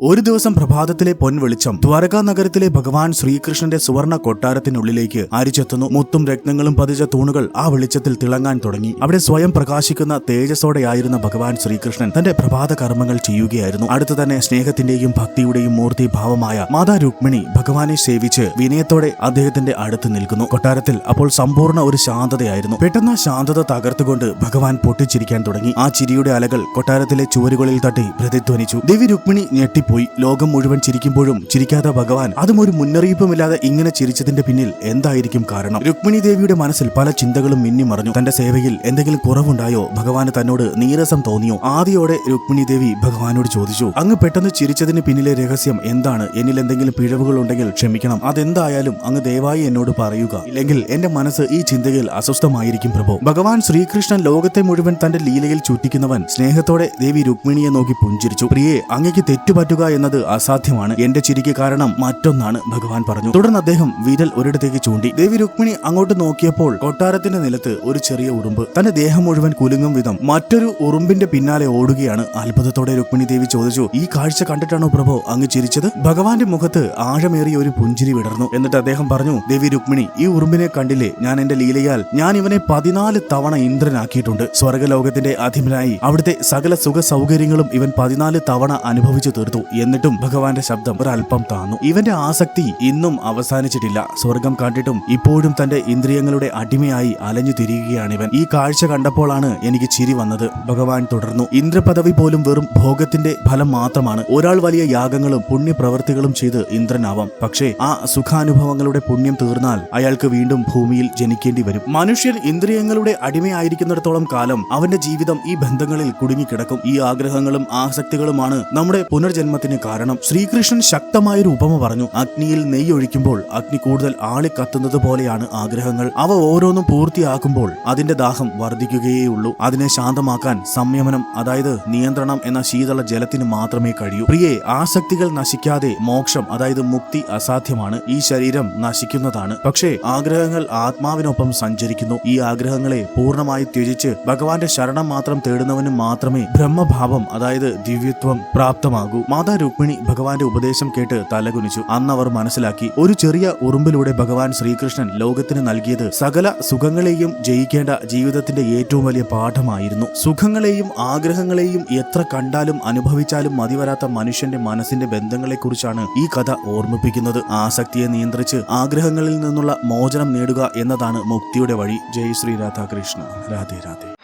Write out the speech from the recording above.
ഒരു ദിവസം പ്രഭാതത്തിലെ പൊൻവെളിച്ചം ദ്വാരകാ നഗരത്തിലെ ഭഗവാൻ ശ്രീകൃഷ്ണന്റെ സുവർണ കൊട്ടാരത്തിനുള്ളിലേക്ക് അരിച്ചെത്തുന്നു. മുത്തും രത്നങ്ങളും പതിച്ച തൂണുകൾ ആ വെളിച്ചത്തിൽ തിളങ്ങാൻ തുടങ്ങി. അവിടെ സ്വയം പ്രകാശിക്കുന്ന തേജസ്സോടെയായിരുന്ന ഭഗവാൻ ശ്രീകൃഷ്ണൻ തന്റെ പ്രഭാത കർമ്മങ്ങൾ ചെയ്യുകയായിരുന്നു. അടുത്തു തന്നെ സ്നേഹത്തിന്റെയും ഭക്തിയുടെയും മൂർത്തിഭാവമായ മാതാ രുക്മിണി ഭഗവാനെ സേവിച്ച് വിനയത്തോടെ അദ്ദേഹത്തിന്റെ അടുത്ത് നിൽക്കുന്നു. കൊട്ടാരത്തിൽ അപ്പോൾ സമ്പൂർണ്ണ ഒരു ശാന്തതയായിരുന്നു. പെട്ടെന്ന് ശാന്തത തകർത്തുകൊണ്ട് ഭഗവാൻ പൊട്ടിച്ചിരിക്കാൻ തുടങ്ങി. ആ ചിരിയുടെ അലകൾ കൊട്ടാരത്തിലെ ചുവരുകളിൽ തട്ടി പ്രതിധ്വനിച്ചു. ദേവി രുക്മിണി ഞെട്ടിപ്പോയി. ലോകം മുഴുവൻ ചിരിക്കുമ്പോഴും ചിരിക്കാത്ത ഭഗവാൻ അതും ഒരു മുന്നറിയിപ്പുമില്ലാതെ ഇങ്ങനെ ചിരിച്ചതിന്റെ പിന്നിൽ എന്തായിരിക്കും കാരണം? രുക്മിണി ദേവിയുടെ മനസ്സിൽ പല ചിന്തകളും മിന്നിമറഞ്ഞു. തന്റെ സേവയിൽ എന്തെങ്കിലും കുറവുണ്ടായോ? ഭഗവാന് തന്നോട് നീരസം തോന്നിയോ? ആദ്യോടെ രുക്മിണി ദേവി ഭഗവാനോട് ചോദിച്ചു, അങ്ങ് പെട്ടെന്ന് ചിരിച്ചതിന് പിന്നിലെ രഹസ്യം എന്താണ്? എന്നിൽ എന്തെങ്കിലും പിഴവുകൾ ഉണ്ടെങ്കിൽ ക്ഷമിക്കണം. അതെന്തായാലും അങ്ങ് ദയവായി എന്നോട് പറയുക. ഇല്ലെങ്കിൽ എന്റെ മനസ്സ് ഈ ചിന്തയിൽ അസ്വസ്ഥമായിരിക്കും പ്രഭു. ഭഗവാൻ ശ്രീകൃഷ്ണൻ ലോകത്തെ മുഴുവൻ തന്റെ ലീലയിൽ ചുറ്റിക്കുന്നവൻ. സ്നേഹത്തോടെ ദേവി രുക്മിണിയെ നോക്കി പുഞ്ചിരിച്ചു. പ്രിയേ, അങ്ങയ്ക്ക് തെറ്റുപറ്റുക എന്നത് അസാധ്യമാണ്. എന്റെ ചിരിക്ക് കാരണം മറ്റൊന്നാണ്, ഭഗവാൻ പറഞ്ഞു. തുടർന്ന് അദ്ദേഹം വിരൽ ഒരിടത്തേക്ക് ചൂണ്ടി. ദേവി രുക്മിണി അങ്ങോട്ട് നോക്കിയപ്പോൾ കൊട്ടാരത്തിന്റെ നിലത്ത് ഒരു ചെറിയ ഉറുമ്പ് തന്റെ ദേഹം മുഴുവൻ കുലുങ്ങും വിധം മറ്റൊരു ഉറുമ്പിന്റെ പിന്നാലെ ഓടുകയാണ്. അത്ഭുതത്തോടെ രുക്മിണി ദേവി ചോദിച്ചു, ഈ കാഴ്ച കണ്ടിട്ടാണോ പ്രഭു അങ്ങ് ചിരിച്ചത്? ഭഗവാന്റെ മുഖത്ത് ആഴമേറിയ ഒരു പുഞ്ചിരി വിടർന്നു. എന്നിട്ട് അദ്ദേഹം പറഞ്ഞു, ദേവി രുക്മിണി, ഈ ഉറുമ്പിനെ കണ്ടില്ലേ? ഞാൻ എന്റെ ലീലയാൽ ഞാൻ ഇവനെ 14 തവണ ഇന്ദ്രനാക്കിയിട്ടുണ്ട്. സ്വർഗലോകത്തിന്റെ അധിപനായി അവിടുത്തെ സകല സുഖ സൗകര്യങ്ങളും ഇവൻ 14 തവണ അനുഭവിച്ചു തീർത്തു. എന്നിട്ടും ഭഗവാന്റെ ശബ്ദം ഒരൽപ്പം താന്നു. ഇവന്റെ ആസക്തി ഇന്നും അവസാനിച്ചിട്ടില്ല. സ്വർഗം കണ്ടിട്ടും ഇപ്പോഴും തന്റെ ഇന്ദ്രിയങ്ങളുടെ അടിമയായി അലഞ്ഞു തിരിയുകയാണിവൻ. ഈ കാഴ്ച കണ്ടപ്പോഴാണ് എനിക്ക് ചിരി വന്നത്. ഭഗവാൻ തുടർന്നു, ഇന്ദ്രപദവി പോലും വെറും ഭോഗത്തിന്റെ ഫലം മാത്രമാണ്. ഒരാൾ വലിയ യാഗങ്ങളും പുണ്യപ്രവൃത്തികളും ചെയ്ത് ഇന്ദ്രനാവാം. പക്ഷേ ആ സുഖാനുഭവങ്ങളുടെ പുണ്യം തീർന്നാൽ അയാൾക്ക് വീണ്ടും ഭൂമിയിൽ ജനിക്കേണ്ടി വരും. മനുഷ്യൻ ഇന്ദ്രിയങ്ങളുടെ അടിമയായിരിക്കുന്നിടത്തോളം കാലം അവന്റെ ജീവിതം ഈ ബന്ധങ്ങളിൽ കുടുങ്ങിക്കിടക്കും. ഈ ആഗ്രഹങ്ങളും ആസക്തികളുമാണ് നമ്മുടെ പുനർജന്മത്തിന് കാരണം. ശ്രീകൃഷ്ണൻ ശക്തമായൊരു ഉപമ പറഞ്ഞു. അഗ്നിയിൽ നെയ്യ് ഒഴിക്കുമ്പോൾ അഗ്നി കൂടുതൽ ആളിക്കത്തുന്നത് പോലെയാണ് ആഗ്രഹങ്ങൾ. അവ ഓരോന്നും പൂർത്തിയാക്കുമ്പോൾ അതിന്റെ ദാഹം വർദ്ധിക്കുകയേയുള്ളൂ. അതിനെ ശാന്തമാക്കാൻ സംയമനം, അതായത് നിയന്ത്രണം എന്ന ശീതള ജലത്തിന് മാത്രമേ കഴിയൂ. പ്രിയേ, ആസക്തികൾ നശിക്കാതെ മോക്ഷം, അതായത് മുക്തി അസാധ്യമാണ്. ഈ ശരീരം നശിക്കുന്നതാണ്. പക്ഷേ ആഗ്രഹങ്ങൾ ആത്മാവിനൊപ്പം സഞ്ചരിക്കുന്നു. ഈ ആഗ്രഹങ്ങളെ പൂർണ്ണമായി ത്യജിച്ച് ഭഗവാന്റെ ശരണം മാത്രം തേടുന്നവന് മാത്രമേ ബ്രഹ്മഭാവം, അതായത് ദിവ്യത്വം പ്രാപ്തമാകൂ. മാതാ രുക്മിണി ഭഗവാന്റെ ഉപദേശം കേട്ട് തലകുനിച്ചു. അന്നവർ മനസ്സിലാക്കി, ഒരു ചെറിയ ഉറുമ്പിലൂടെ ഭഗവാൻ ശ്രീകൃഷ്ണൻ ലോകത്തിന് നൽകിയത് സകല സുഖങ്ങളെയും ജയിക്കേണ്ട ജീവിതത്തിന്റെ ഏറ്റവും വലിയ പാഠമായിരുന്നു. സുഖങ്ങളെയും ആഗ്രഹങ്ങളെയും എത്ര കണ്ടാലും അനുഭവിച്ചാലും മതിവരാത്ത മനുഷ്യന്റെ മനസ്സിന്റെ ബന്ധങ്ങളെക്കുറിച്ചാണ് ഈ കഥ ഓർമ്മിപ്പിക്കുന്നത്. ആസക്തിയെ നിയന്ത്രിച്ച് ആഗ്രഹങ്ങളിൽ നിന്നുള്ള മോചനം നേടുക എന്നതാണ് മുക്തിയുടെ വഴി. ജയ് ശ്രീ രാധാകൃഷ്ണ. രാധേ രാധേ.